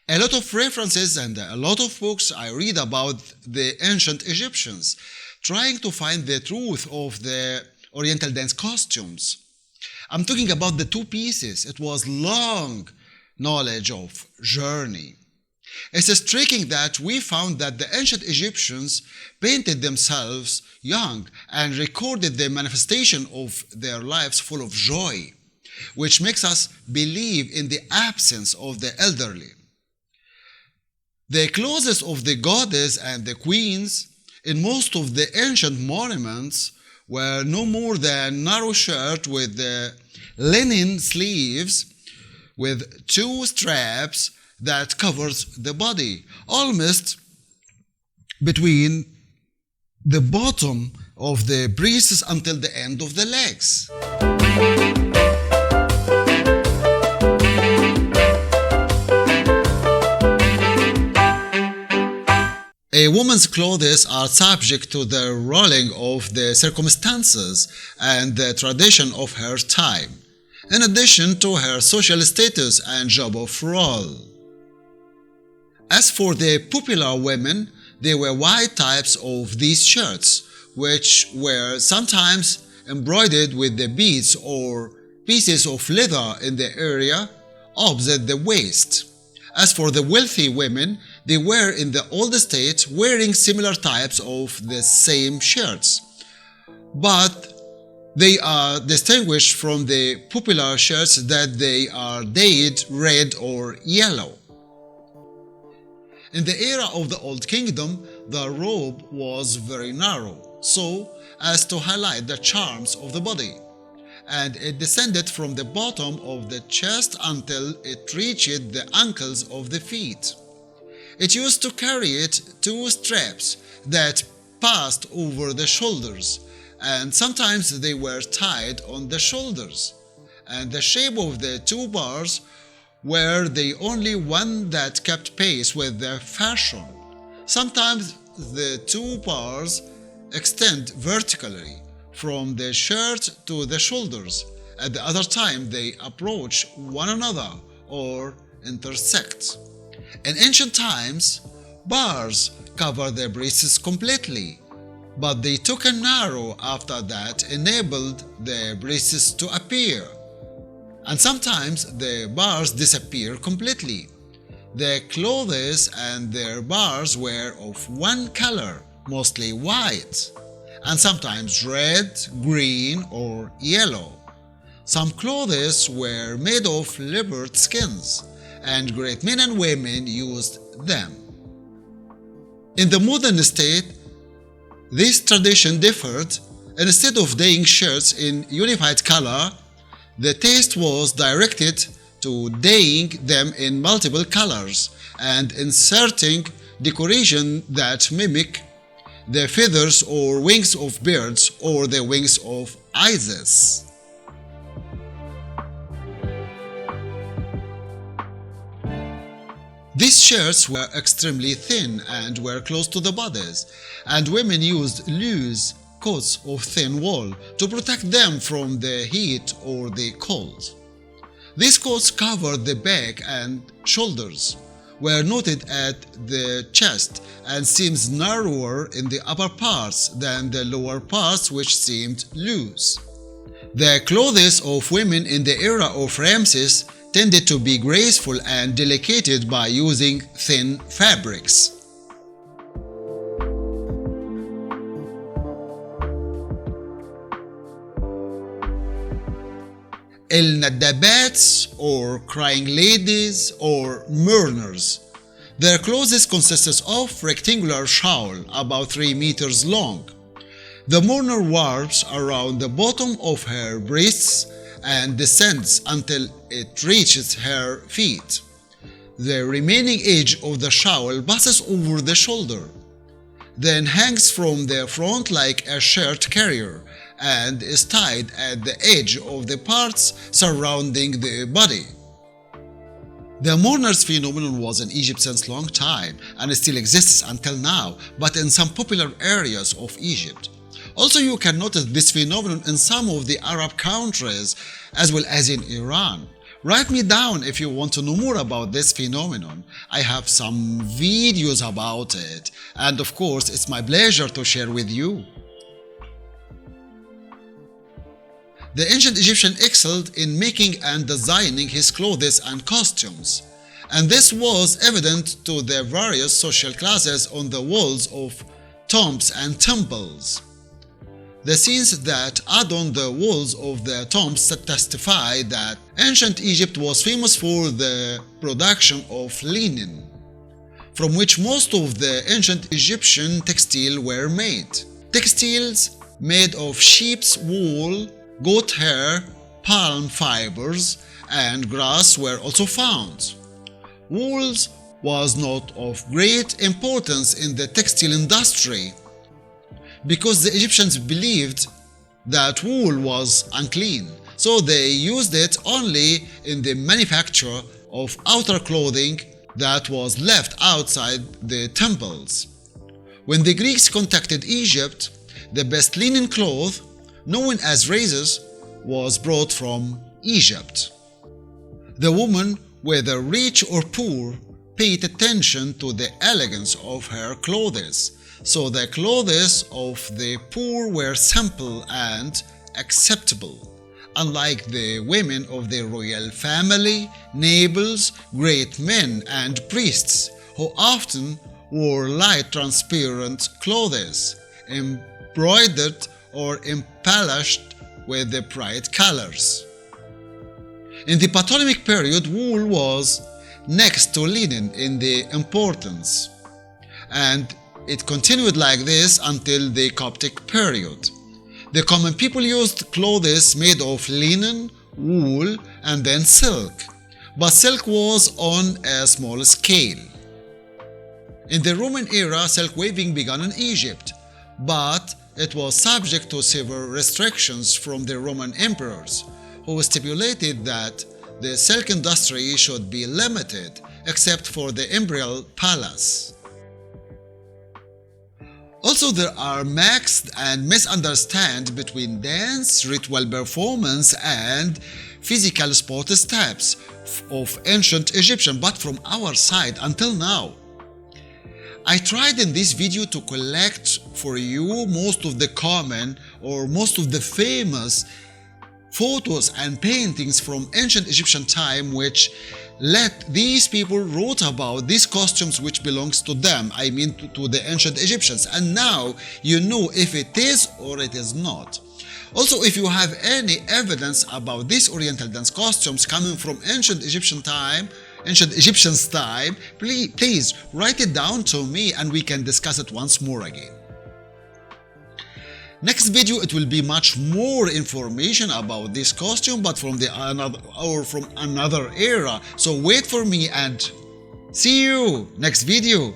A lot of references and a lot of books I read about the ancient Egyptians, trying to find the truth of the Oriental dance costumes. I'm talking about the two pieces. It was long knowledge of journey. It's striking that we found that the ancient Egyptians painted themselves young and recorded the manifestation of their lives full of joy, which makes us believe in the absence of the elderly. The clothes of the goddess and the queens in most of the ancient monuments were no more than narrow shirt with the linen sleeves with two straps that covers the body, almost between the bottom of the breasts until the end of the legs. A woman's clothes are subject to the ruling of the circumstances and the tradition of her time, in addition to her social status and job of role. As for the popular women, there were wide types of these shirts, which were sometimes embroidered with the beads or pieces of leather in the area opposite the waist. As for the wealthy women, they were in the old state wearing similar types of the same shirts, but they are distinguished from the popular shirts that they are dyed red or yellow. In the era of the Old Kingdom, the robe was very narrow, so as to highlight the charms of the body, and it descended from the bottom of the chest until it reached the ankles of the feet. It used to carry two straps that passed over the shoulders, and sometimes they were tied on the shoulders, and the shape of the two bars were the only one that kept pace with the fashion. Sometimes the two bars extend vertically from the shirt to the shoulders. At the other time they approach one another or intersect. In ancient times, bars covered the breasts completely, but they took a narrow after that enabled the breasts to appear. And sometimes the bars disappear completely. The clothes and their bars were of one color, mostly white, and sometimes red, green, or yellow. Some clothes were made of leopard skins, and great men and women used them. In the modern state, this tradition differed. Instead of dyeing shirts in unified color, the taste was directed to dyeing them in multiple colors and inserting decoration that mimic the feathers or wings of birds or the wings of Isis. These shirts were extremely thin and were close to the bodies, and women used loose coats of thin wool to protect them from the heat or the cold. These coats covered the back and shoulders, were knotted at the chest, and seemed narrower in the upper parts than the lower parts, which seemed loose. The clothes of women in the era of Ramses tended to be graceful and delicate by using thin fabrics. El-Nadabats, or crying ladies, or mourners. Their clothes consisted of rectangular shawl about 3 meters long. The mourner wraps around the bottom of her breasts and descends until it reaches her feet. The remaining edge of the shawl passes over the shoulder, then hangs from the front like a shirt carrier, and is tied at the edge of the parts surrounding the body. The mourners phenomenon was in Egypt since long time and still exists until now, but in some popular areas of Egypt. Also, you can notice this phenomenon in some of the Arab countries as well as in Iran, Write me down if you want to know more about this phenomenon. I have some videos about it, and of course it's my pleasure to share with you. The ancient Egyptian excelled in making and designing his clothes and costumes, and this was evident to the various social classes on the walls of tombs and temples. The scenes that adorn the walls of the tombs testify that ancient Egypt was famous for the production of linen, from which most of the ancient Egyptian textile were made. Textiles made of sheep's wool, goat hair, palm fibers, and grass were also found. Wool was not of great importance in the textile industry, because the Egyptians believed that wool was unclean, so they used it only in the manufacture of outer clothing that was left outside the temples. When the Greeks contacted Egypt, the best linen cloth, known as rags, was brought from Egypt. The woman, whether rich or poor, paid attention to the elegance of her clothes, so the clothes of the poor were simple and acceptable, unlike the women of the royal family, nobles, great men, and priests, who often wore light transparent clothes, embroidered or embellished with the bright colors. In the Ptolemaic period, wool was next to linen in the importance, and it continued like this until the Coptic period. The common people used clothes made of linen, wool, and then silk, but silk was on a small scale. In the Roman era, silk weaving began in Egypt, but it was subject to severe restrictions from the Roman emperors, who stipulated that the silk industry should be limited except for the imperial palace. Also, there are mixed and misunderstandings between dance, ritual performance, and physical sport steps of ancient Egyptian, but from our side until now. I tried in this video to collect for you most of the common or most of the famous photos and paintings from ancient Egyptian time which let these people wrote about these costumes which belongs to them, I mean to the ancient Egyptians, and now you know if it is or it is not. Also, if you have any evidence about these Oriental dance costumes coming from ancient Egyptians time, please write it down to me and we can discuss it once more again. Next video, it will be much more information about this costume, but from another era. So wait for me and see you next video.